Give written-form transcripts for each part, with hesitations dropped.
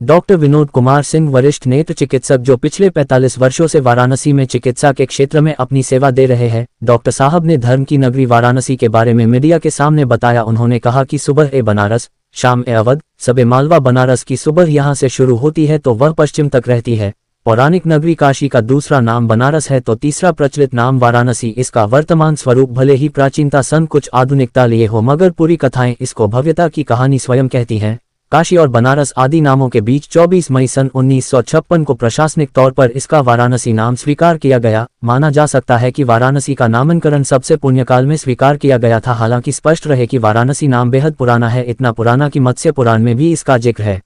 Doctor Vinod Kumar Singh वरिष्ठ नेत्र चिकित्सक जो पिछले 45 वर्षों से वाराणसी में चिकित्सा के क्षेत्र में अपनी सेवा दे रहे हैं। डॉक्टर साहब ने धर्म की नगरी वाराणसी के बारे में मीडिया के सामने बताया। उन्होंने कहा कि सुबह ए बनारस, शाम ए अवध, सबे मालवा। बनारस की सुबह यहाँ से शुरू होती है तो वह पश्चिम तक रहती है। पौराणिक नगरी काशी का दूसरा नाम बनारस है तो तीसरा प्रचलित नाम वाराणसी। इसका वर्तमान स्वरूप भले ही प्राचीनता संग कुछ आधुनिकता लिए हो, मगर पूरी कथाएं इसको भव्यता की कहानी स्वयं कहती हैं। काशी और बनारस आदि नामों के बीच 24 मई सन 1956 को प्रशासनिक तौर पर इसका वाराणसी नाम स्वीकार किया गया। माना जा सकता है कि वाराणसी का नामकरण सबसे पुण्यकाल में स्वीकार किया गया था। हालांकि स्पष्ट रहे कि वाराणसी नाम बेहद पुराना है, इतना पुराना कि मत्स्य पुराण में भी इसका जिक्र है।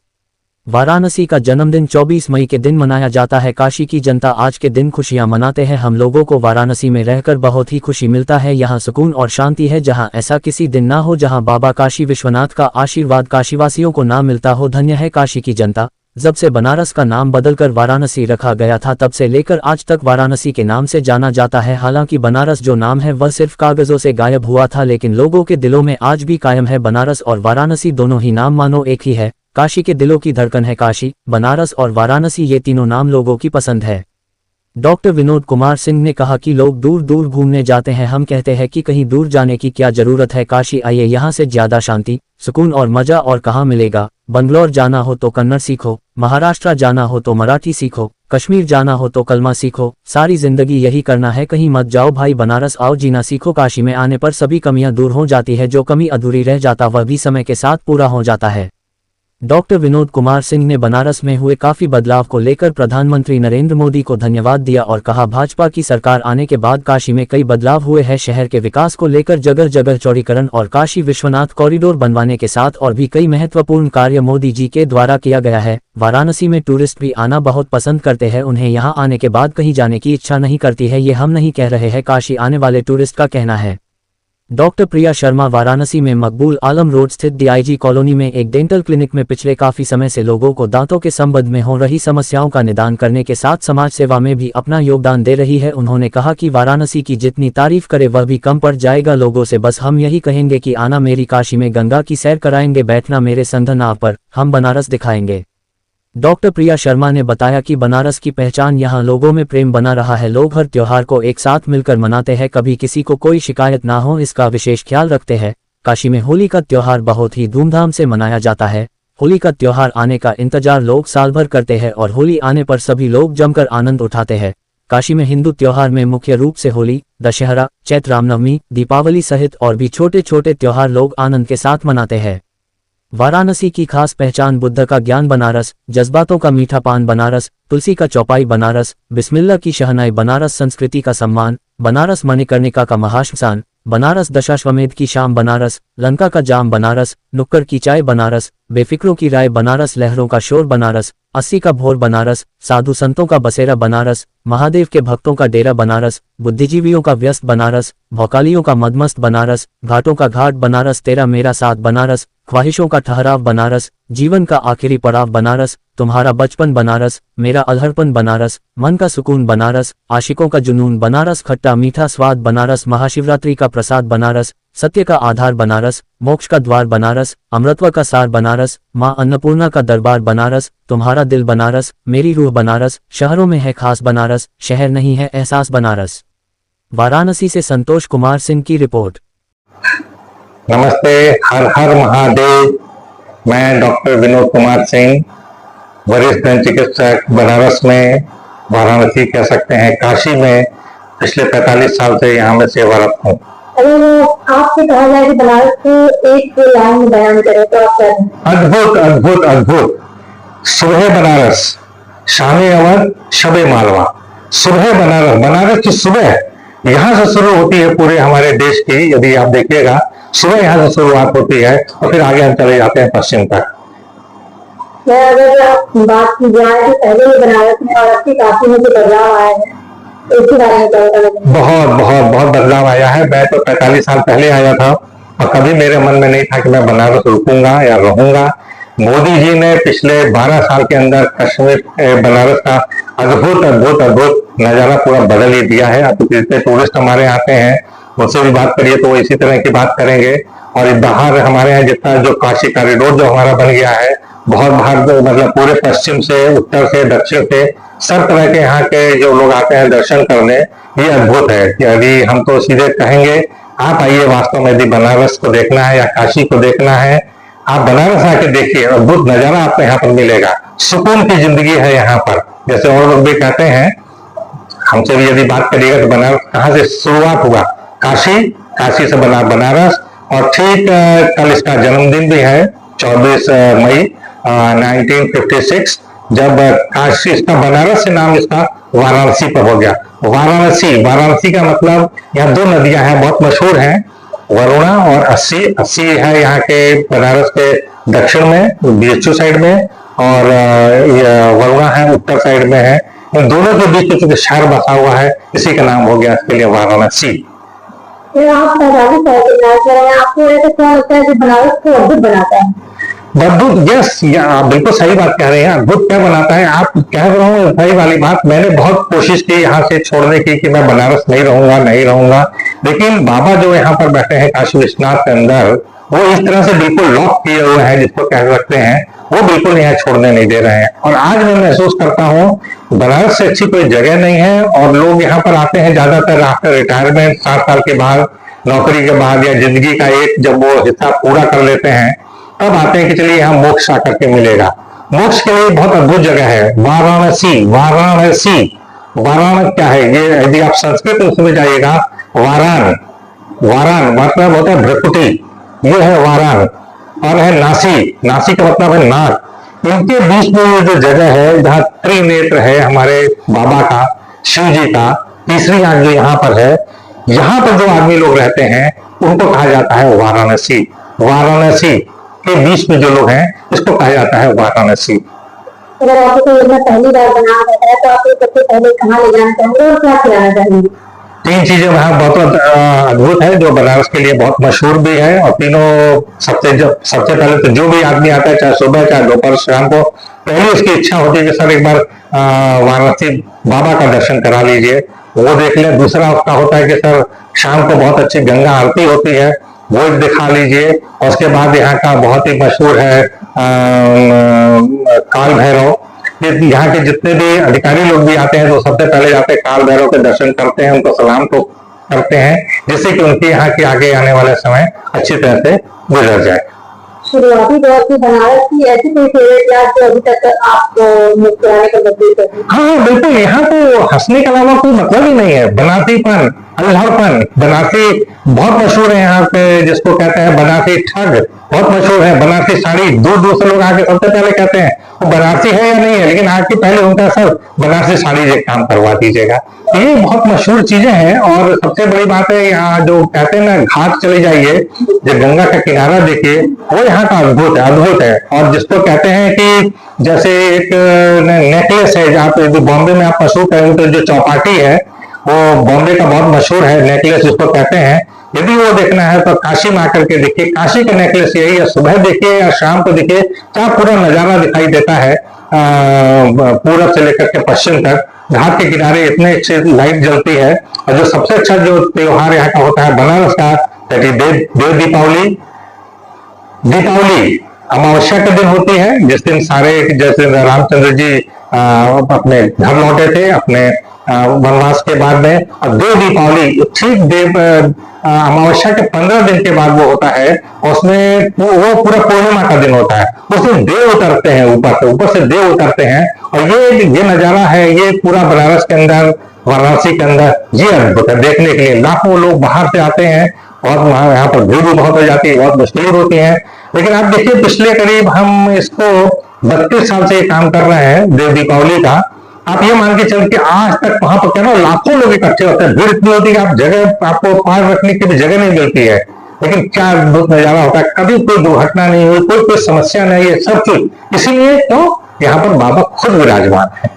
वाराणसी का जन्मदिन 24 मई के दिन मनाया जाता है। काशी की जनता आज के दिन खुशियां मनाते हैं। हम लोगों को वाराणसी में रहकर बहुत ही खुशी मिलता है। यहाँ सुकून और शांति है। जहाँ ऐसा किसी दिन ना हो जहाँ बाबा काशी विश्वनाथ का आशीर्वाद काशीवासियों को ना मिलता हो। धन्य है काशी की जनता। जब से बनारस का नाम बदलकर वाराणसी रखा गया था तब से लेकर आज तक वाराणसी के नाम से जाना जाता है। हालांकि बनारस जो नाम है वह सिर्फ कागजों से गायब हुआ था, लेकिन लोगों के दिलों में आज भी कायम है। बनारस और वाराणसी दोनों ही नाम मानो एक ही है। काशी के दिलों की धड़कन है काशी, बनारस और वाराणसी, ये तीनों नाम लोगों की पसंद है। डॉक्टर विनोद कुमार सिंह ने कहा कि लोग दूर दूर घूमने जाते हैं, हम कहते हैं कि कहीं दूर जाने की क्या जरूरत है। काशी आइए, यहाँ से ज्यादा शांति, सुकून और मजा और कहाँ मिलेगा। बंगलौर जाना हो तो कन्नड़ सीखो, महाराष्ट्र जाना हो तो मराठी सीखो, कश्मीर जाना हो तो कलमा सीखो। सारी जिंदगी यही करना है, कहीं मत जाओ भाई। बनारस आओ, जीना सीखो। काशी में आने पर सभी कमियां दूर हो जाती है। जो कमी अधूरी रह जाता वह भी समय के साथ पूरा हो जाता है। डॉक्टर विनोद कुमार सिंह ने बनारस में हुए काफी बदलाव को लेकर प्रधानमंत्री नरेंद्र मोदी को धन्यवाद दिया और कहा भाजपा की सरकार आने के बाद काशी में कई बदलाव हुए हैं। शहर के विकास को लेकर जगह जगह चौड़ीकरण और काशी विश्वनाथ कॉरिडोर बनवाने के साथ और भी कई महत्वपूर्ण कार्य मोदी जी के द्वारा किया गया है। वाराणसी में टूरिस्ट भी आना बहुत पसंद करते हैं। उन्हें यहाँ आने के बाद कहीं जाने की इच्छा नहीं करती है। ये हम नहीं कह रहे हैं, काशी आने वाले टूरिस्ट का कहना है। डॉक्टर प्रिया शर्मा वाराणसी में मकबूल आलम रोड स्थित डीआईजी कॉलोनी में एक डेंटल क्लिनिक में पिछले काफी समय से लोगों को दांतों के संबंध में हो रही समस्याओं का निदान करने के साथ समाज सेवा में भी अपना योगदान दे रही है। उन्होंने कहा कि वाराणसी की जितनी तारीफ करे वह भी कम पड़ जाएगा। लोगों से बस हम यही कहेंगे कि आना मेरी काशी में, गंगा की सैर कराएंगे, बैठना मेरे संध नाव पर, हम बनारस दिखाएंगे। डॉक्टर प्रिया शर्मा ने बताया कि बनारस की पहचान यहाँ लोगों में प्रेम बना रहा है। लोग हर त्योहार को एक साथ मिलकर मनाते हैं, कभी किसी को कोई शिकायत ना हो इसका विशेष ख्याल रखते हैं। काशी में होली का त्योहार बहुत ही धूमधाम से मनाया जाता है। होली का त्योहार आने का इंतजार लोग साल भर करते हैं और होली आने पर सभी लोग जमकर आनंद उठाते हैं। काशी में हिंदू त्योहार में मुख्य रूप से होली, दशहरा, चैत्र रामनवमी, दीपावली सहित और भी छोटे छोटे त्योहार लोग आनंद के साथ मनाते हैं। वाराणसी की खास पहचान बुद्ध का ज्ञान बनारस, जज्बातों का मीठा पान बनारस, तुलसी का चौपाई बनारस, बिस्मिल्लाह की शहनाई बनारस, संस्कृति का सम्मान बनारस, मणिकर्णिका का महाश्मशान बनारस, दशाश्वमेध की शाम बनारस, लंका का जाम बनारस, नुक्कड़ की चाय बनारस, बेफिक्रों की राय बनारस, लहरों का शोर बनारस, 80 का भोर बनारस, साधु संतों का बसेरा बनारस, महादेव के भक्तों का डेरा बनारस, बुद्धिजीवियों का व्यस्त बनारस, भौकालियों का मदमस्त बनारस, घाटों का घाट बनारस, तेरा मेरा साथ बनारस, ख्वाहिशों का ठहराव बनारस, जीवन का आखिरी पड़ाव बनारस, तुम्हारा बचपन बनारस, मेरा अधरपन बनारस, मन का सुकून बनारस, आशिकों का जुनून बनारस, खट्टा मीठा स्वाद बनारस, महाशिवरात्रि का प्रसाद बनारस, सत्य का आधार बनारस, मोक्ष का द्वार बनारस, अमृतत्व का सार बनारस, माँ अन्नपूर्णा का दरबार बनारस, तुम्हारा दिल बनारस, मेरी रूह बनारस, शहरों में है खास बनारस, शहर नहीं है एहसास बनारस। वाराणसी से संतोष कुमार सिंह की रिपोर्ट। नमस्ते, हर हर महादेव। मैं डॉक्टर विनोद कुमार सिंह, वरिष्ठ दंत चिकित्सक, बनारस में, वाराणसी कह सकते हैं, काशी में पिछले 45 साल से यहाँ में सेवारत हूँ। अगर आपसे कहा जाए कि बनारस को एक लाइन में बयान करें तो आप क्या कहें? अद्भुत अद्भुत अद्भुत। सुबह बनारस, शाम अवध, शबे मालवा। सुबह बनारस, बनारस की सुबह यहाँ से शुरू होती है पूरे हमारे देश की। यदि आप देखिएगा, सुबह यहाँ से शुरुआत होती है और फिर आगे हम चले जाते हैं पश्चिम तक। अगर बात की जाए तो पहले ही बनारस में और अब की काशी में जो बदलाव आया है, इसके बारे में क्या बताना? बहुत बहुत बहुत बदलाव आया है। मैं तो 45 साल पहले आया था और कभी मेरे मन में नहीं था कि मैं बनारस रुकूंगा या रहूंगा। मोदी जी ने पिछले 12 साल के अंदर कश्मीर, बनारस का अद्भुत अद्भुत अद्भुत नजारा पूरा बदल ही दिया है। अब जितने टूरिस्ट हमारे आते हैं उनसे भी बात करिए तो वो इसी तरह की बात करेंगे। और बाहर हमारे यहाँ जितना जो काशी कॉरिडोर जो हमारा बन गया है, बहुत बाहर मतलब पूरे पश्चिम से, उत्तर से, दक्षिण से सब तरह के यहाँ के जो लोग आते हैं दर्शन करने, ये अद्भुत है। कि अभी हम तो सीधे कहेंगे आप आइए, वास्तव में यदि बनारस को देखना है या काशी को देखना है, आप बनारस आके देखिए, अद्भुत नजारा आपको यहाँ पर मिलेगा। सुकून की जिंदगी है यहाँ पर। जैसे और लोग भी कहते हैं, हमसे भी यदि बात करिएगा तो बनारस कहाँ से शुरुआत हुआ, काशी, काशी से बना बनारस। और ठीक कल इसका जन्मदिन भी है, 24 मई 1956, जब काशी, इसका बनारस से नाम इसका वाराणसी पर हो गया। वाराणसी, वाराणसी का मतलब, यहाँ दो नदियां हैं बहुत मशहूर हैं, वरुणा और अस्सी। अस्सी है यहाँ के बनारस के दक्षिण में, बीएचयू साइड में, और वरुणा है उत्तर साइड में है। इन दोनों के बीच चूंकि शहर बसा हुआ है, इसी का नाम हो गया इसके लिए वाराणसी। आप 45 साल के नाच रहे हैं, आपको ऐसा क्या लगता है कि बनारस को अद्भुत बनाता है? अद्भुत, यस, आप बिल्कुल सही बात कह रहे हैं। अद्भुत क्या बनाता है, आप कह रहा हूँ सही वाली बात। मैंने बहुत कोशिश की यहाँ से छोड़ने की कि मैं बनारस नहीं रहूंगा, नहीं रहूंगा, लेकिन बाबा जो यहाँ पर बैठे हैं काशी विश्वनाथ के अंदर, वो इस तरह से बिल्कुल लॉक किए हुए हैं, जिसको कह सकते हैं, वो बिल्कुल यहाँ छोड़ने नहीं दे रहे हैं। और आज मैं महसूस करता हूँ बनारस से अच्छी कोई जगह नहीं है। और लोग यहाँ पर आते हैं ज्यादातर आफ्टर रिटायरमेंट, 7 साल के बाद, नौकरी के बाद, या जिंदगी का एक जब वो हिस्सा पूरा कर लेते हैं, तब आते हैं कि चलिए यहाँ मोक्ष आकर के मिलेगा। मोक्ष के लिए बहुत अद्भुत जगह है वाराणसी। वाराणसी, वाराण क्या है ये, यदि आप संस्कृत में समझ जाइएगा, वाराण, वाराण मतलब होता है भ्रकुटी, ये है वाराण। और है नासी, नासी का मतलब है नाक। इनके बीच में ये जो जगह है, जहाँ त्रिनेत्र है हमारे बाबा का, शिव जी का, तीसरी आंख जो यहाँ पर है, यहाँ पर जो आदमी लोग रहते हैं उनको कहा जाता है वाराणसी। वाराणसी के बीच में जो लोग हैं, इसको कहा जाता है वाराणसी। अगर आपको कोई योजना पहली बार बनाना होता है तो आप सबसे पहले कहाँ ले जाना चाहेंगे और क्या खिलाना चाहेंगे? 3 चीजें वहाँ बहुत अद्भुत है, जो बनारस के लिए बहुत मशहूर भी है। और तीनों सबसे पहले तो जो भी आदमी आता है, चाहे सुबह चाहे दोपहर शाम को, पहली उसकी इच्छा होती है कि सर एक बार वाराणसी बाबा का दर्शन करा लीजिए, वो देख लें। दूसरा उसका होता है कि सर शाम को बहुत अच्छी गंगा आरती होती है, वो दिखा लीजिए। और उसके बाद यहाँ का बहुत ही मशहूर है काल भैरव। यहाँ के जितने भी अधिकारी लोग भी आते हैं तो सबसे पहले जाते हैं काल भैरव के दर्शन करते हैं, उनको सलाम को करते हैं, जिससे कि उनके यहाँ के आगे आने वाले समय अच्छी तरह से गुजर जाए। शुरुआती दौर की बनारस की ऐसी कोई फेवरेट याद जो अभी तक आपको मुस्कुराने का मजबूर करती है? हाँ बिल्कुल, यहाँ तो हंसने के अलावा कोई मतलब ही नहीं है। बनारसीपन, अल्हड़पन, बनारसी बहुत मशहूर है यहाँ पे, जिसको कहते हैं बनारसी ठग, बहुत मशहूर है। बनारसी साड़ी, दूर दूर से लोग आके सबसे पहले कहते हैं वो बनारसी है या नहीं है, लेकिन आके पहले उनका सर बनारसी साड़ी एक काम करवा दीजिएगा। ये बहुत मशहूर चीजें हैं। और सबसे बड़ी बात है, यहाँ जो कहते हैं ना, घाट चले जाइए, जो गंगा का किनारा देखिए, वो यहाँ का अद्भुत है, अद्भुत है। और जिसको कहते हैं कि जैसे एक नेकलेस है, जहाँ पे बॉम्बे में आप मशहूर करेंगे तो जो चौपाटी है, वो बॉम्बे का बहुत मशहूर है नेकलेस, जिसको कहते हैं। यदि वो देखना है तो काशी में आकर के देखिए, काशी का नेकलेस यही है। सुबह देखिए या शाम को देखिए, क्या पूरा नजारा दिखाई देता है, पूरब से लेकर के पश्चिम तक। घाट के किनारे इतने अच्छे लाइट जलती है। और जो सबसे अच्छा जो त्योहार यहाँ का होता है बनारस का, देव दीपावली। दीपावली अमावस्या के दिन होती है, जिस दिन सारे, जैसे रामचंद्र जी अपने घर लौटे थे अपने वनवास के बाद में। और देव दीपावली ठीक देव अमावस्या के 15 दिन के बाद वो होता है। उसमें वो पूरा पूर्णिमा का दिन होता है। उसमें देव उतरते हैं, ऊपर से देव उतरते हैं। और ये नजारा है, ये पूरा बनारस के अंदर, वाराणसी के अंदर, ये अद्भुत है देखने के लिए। लाखों लोग बाहर से आते हैं और यहाँ पर भीड़ भी बहुत हो जाती है, बहुत मुश्किलें होती हैं। लेकिन आप देखिए, पिछले करीब हम इसको 32 साल से ये काम कर रहे हैं देव दीपावली का। आप ये मान के चल के आज तक वहां पर क्या ना, लाखों लोग इकट्ठे होते हैं, भीड़ इतनी होती है कि आप जगह, आपको पैर रखने की भी जगह नहीं मिलती है। लेकिन क्या अद्भुत नजारा होता है, कभी कोई दुर्घटना नहीं हुई, कोई समस्या नहीं है, सब कुछ। इसीलिए तो यहाँ पर बाबा खुद विराजमान है।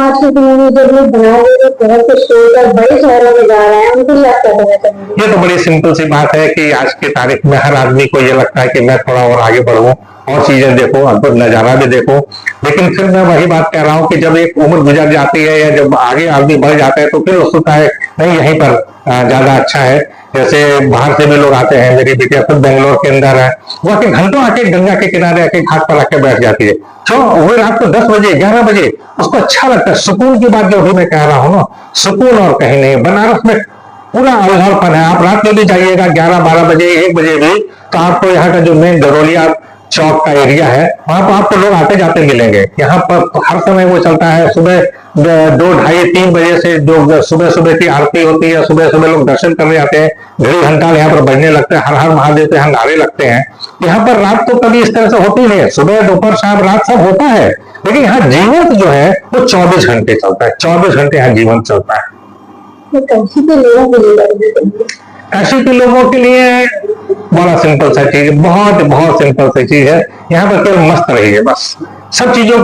आज के समय में जब लोग बनाए बहुत कुछ छोड़कर बड़े शहरों में जा रहे हैं, उनके लिए आप क्या कहना चाहेंगे? ये तो बड़ी सिंपल सी बात है कि आज की तारीख में हर आदमी को ये लगता है कि मैं थोड़ा और आगे बढ़ूं और चीजें देखो, अद्भुत नजारा भी देखो। लेकिन फिर मैं वही बात कह रहा हूँ कि जब एक उम्र गुजर जाती है या जब आगे आदमी बढ़ जाता है तो फिर सोचता है नहीं यहीं पर ज्यादा अच्छा है। जैसे बाहर से भी लोग आते हैं, मेरी बेटिया खुद बेंगलोर के अंदर है, वो आके घंटों आके गंगा के किनारे आके घाट पर आके बैठ जाती है। तो वो रात को 10 बजे 11 बजे उसको अच्छा लगता है। सुकून की बात जो भी मैं कह रहा हूँ ना, सुकून और कहीं नहीं। बनारस में पूरा अवधारपन है। आप रात में भी जाइएगा 11-12 बजे 1 बजे भी, तो आपको यहाँ का जो मेन गरोलिया चौक का एरिया है वहां पर आपको लोग आते जाते मिलेंगे। यहाँ पर हर समय वो चलता है। सुबह 2, 2:30, 3 बजे से जो सुबह सुबह की आरती होती है, सुबह सुबह लोग दर्शन करने जाते हैं। घड़ी घंटा यहाँ पर बजने लगते हैं, हर हर महादेव पे यहाँ नारे लगते हैं। यहाँ पर रात तो कभी इस तरह से होती नहीं है, सुबह दोपहर शाम रात सब होता है। लेकिन यहाँ जीवन जो है वो 24 घंटे चलता है। 24 घंटे यहाँ जीवन चलता है। काशी के लोगों के लिए, काशी के लोगों के लिए बड़ा सिंपल सा चीज, बहुत सिंपल सी चीज है। यहाँ पर केवल मस्त रहिए बस। सब चीजों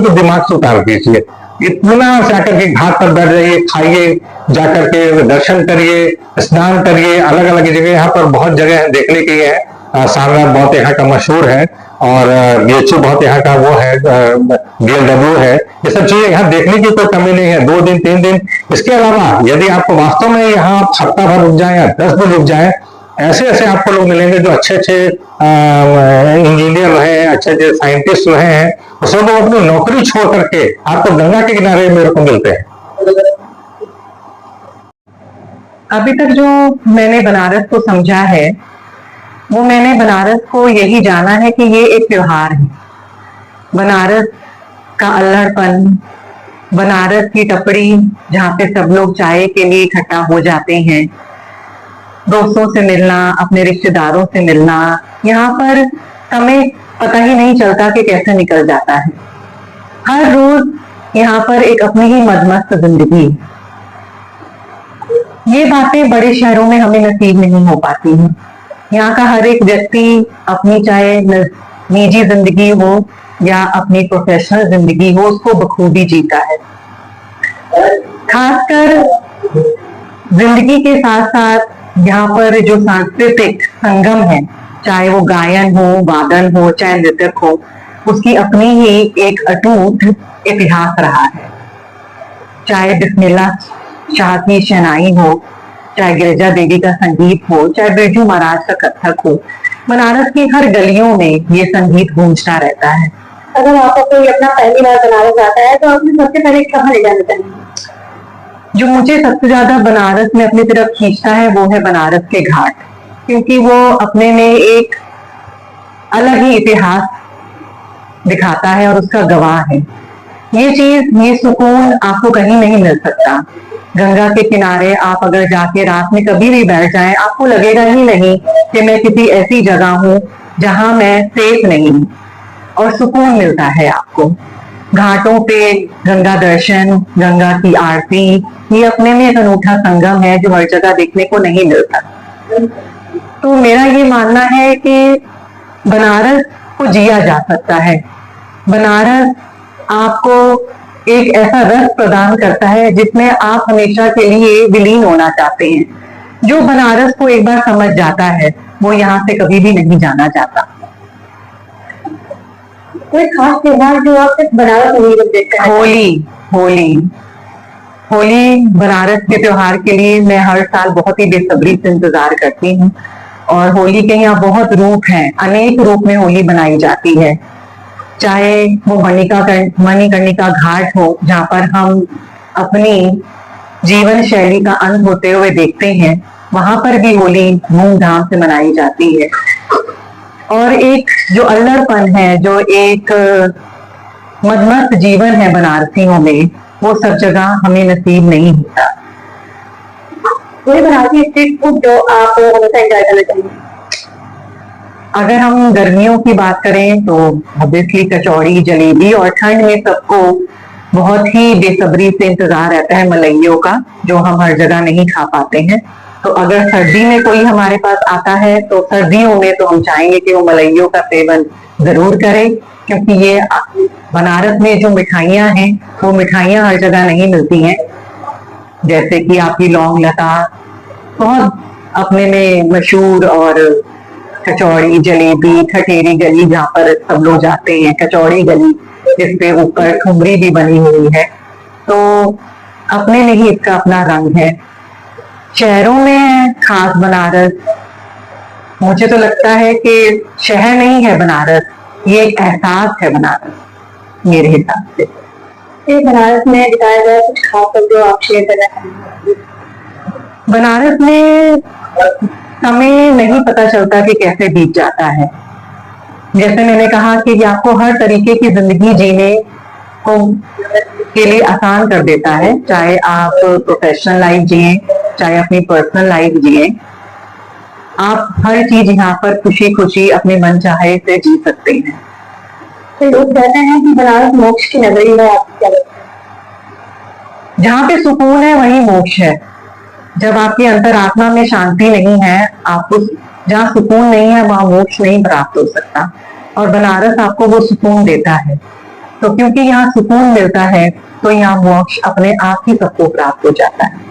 को दिमाग से उतार दीजिए। इतना से आकर के घाट पर बैठ जाइए, खाइए, जाकर के दर्शन करिए, स्नान करिए। अलग अलग जगह यहाँ पर बहुत जगह देखने की है। सारनाथ बहुत यहाँ का मशहूर है और बीएचयू बहुत यहाँ का वो है, BLW है। ये सब चीजें यहाँ देखने की कोई कमी नहीं है। 2 दिन 3 दिन। इसके अलावा यदि आपको वास्तव में यहाँ हफ्ता भर रुक जाए या 10 दिन रुक जाए, ऐसे आपको लोग मिलेंगे जो अच्छे इंजीनियर रहे हैं, अच्छे साइंटिस्ट रहे हैं। वो सब लोग अपनी नौकरी छोड़ करके आपको गंगा के किनारे मेरे को मिलते हैं। अभी तक जो मैंने बनारस को समझा है, वो मैंने बनारस को यही जाना है कि ये एक त्योहार है। बनारस का अल्हड़पन, बनारस की टपड़ी जहाँ पे सब लोग चाय के लिए इकट्ठा हो जाते हैं, दोस्तों से मिलना, अपने रिश्तेदारों से मिलना, यहाँ पर समय पता ही नहीं चलता कि कैसे निकल जाता है। हर रोज यहाँ पर एक अपनी ही मदमस्त जिंदगी है। ये बातें बड़े शहरों में हमें नसीब नहीं हो पाती हैं। यहाँ का हर एक व्यक्ति अपनी चाहे निजी जिंदगी हो या अपनी प्रोफेशनल जिंदगी हो, उसको बखूबी जीता है। खासकर जिंदगी के साथ साथ यहाँ पर जो सांस्कृतिक संगम है, चाहे वो गायन हो, वादन हो, चाहे नृत्य हो, उसकी अपनी ही एक अटूट इतिहास रहा है। चाहे बिस्मिल्लाह शाह की शहनाई हो, चाहे गिरिजा देवी का संगीत हो, चाहे बिरजू महाराज का कथक हो, बनारस की हर गलियों में ये संगीत गूंजता रहता है। अगर आपको कोई अपना पहली बार बनारस आता है तो आपने सबसे पहले कहाँ ले जाना चाहेंगे? जो मुझे सबसे ज्यादा बनारस में अपनी तरफ खींचता है वो है बनारस के घाट, क्योंकि वो अपने में एक अलग ही इतिहास दिखाता है और उसका गवाह है। ये चीज, ये सुकून आपको कहीं नहीं मिल सकता। गंगा के किनारे आप अगर जाके रात में कभी भी बैठ जाएं, आपको लगेगा ही नहीं कि मैं किसी ऐसी जगह हूं जहां मैं सेफ नहीं हूं, और सुकून मिलता है आपको। घाटों पे गंगा दर्शन, गंगा की आरती, ये अपने में एक अनूठा संगम है जो हर जगह देखने को नहीं मिलता। तो मेरा ये मानना है कि बनारस को जिया जा सकता है। बनारस आपको एक ऐसा रस प्रदान करता है जिसमें आप हमेशा के लिए विलीन होना चाहते हैं। जो बनारस को एक बार समझ जाता है वो यहाँ से कभी भी नहीं जाना चाहता। कोई खास त्योहार जो आप सिर्फ बनारस में ही देखते हैं? होली बनारस के त्योहार के लिए मैं हर साल बहुत ही बेसब्री से इंतजार करती हूँ। और होली के यहाँ बहुत रूप हैं, अनेक रूप में होली बनाई जाती है। चाहे वो मणिकर्णिका घाट हो, जहाँ पर हम अपनी जीवन शैली का अंत होते हुए देखते हैं, वहां पर भी होली धूमधाम से मनाई जाती है। और एक जो अल्हड़पन है, जो एक मदमस्त जीवन है बनारसियों में, वो सब जगह हमें नसीब नहीं होता। कोई बनारसी स्ट्रीट फूड जो आप हमेशा एंजॉय करना चाहिए? अगर हम गर्मियों की बात करें तो ऑब्वियसली कचौड़ी, जलेबी, और ठंड में सबको बहुत ही बेसब्री से इंतजार रहता है मलइयों का, जो हम हर जगह नहीं खा पाते हैं। तो अगर सर्दी में कोई हमारे पास आता है तो सर्दियों में तो हम चाहेंगे कि वो मलइयों का सेवन जरूर करें, क्योंकि ये बनारस में जो मिठाइयाँ हैं वो मिठाइयाँ हर जगह नहीं मिलती हैं। जैसे कि आपकी लौंग लता बहुत अपने में मशहूर, और कचौड़ी, जलेबी, ठठेरी गली जहाँ पर सब लोग जाते हैं, कचौड़ी गली जिसपे ऊपर ठुमरी भी बनी हुई है, तो अपने में ही इसका अपना रंग है। शहरों में है खास बनारस, मुझे तो लगता है कि शहर नहीं है बनारस, ये एक एहसास है बनारस मेरे हिसाब से। ये बनारस में बताया गया कुछ खास बात जो आप शेयर करना चाहेंगे? बनारस में समय नहीं पता चलता कि कैसे बीत जाता है। जैसे मैंने कहा कि ये आपको हर तरीके की जिंदगी जीने को के लिए आसान कर देता है, चाहे आप प्रोफेशनल लाइफ जिए, चाहे अपनी पर्सनल लाइफ जिए, आप हर चीज यहाँ पर खुशी खुशी अपने मन चाहे से जी सकते हैं। तो लोग कहते हैं कि बनारस मोक्ष की नगरी है, आपको क्या लगता है? जहाँ पे सुकून है वही मोक्ष है। जब आपकी अंतरात्मा में शांति नहीं है, आपको जहाँ सुकून नहीं है वहां मोक्ष नहीं प्राप्त हो सकता, और बनारस आपको वो सुकून देता है। तो क्योंकि यहाँ सुकून मिलता है तो यहाँ मोक्ष अपने आप ही सबको प्राप्त हो जाता है।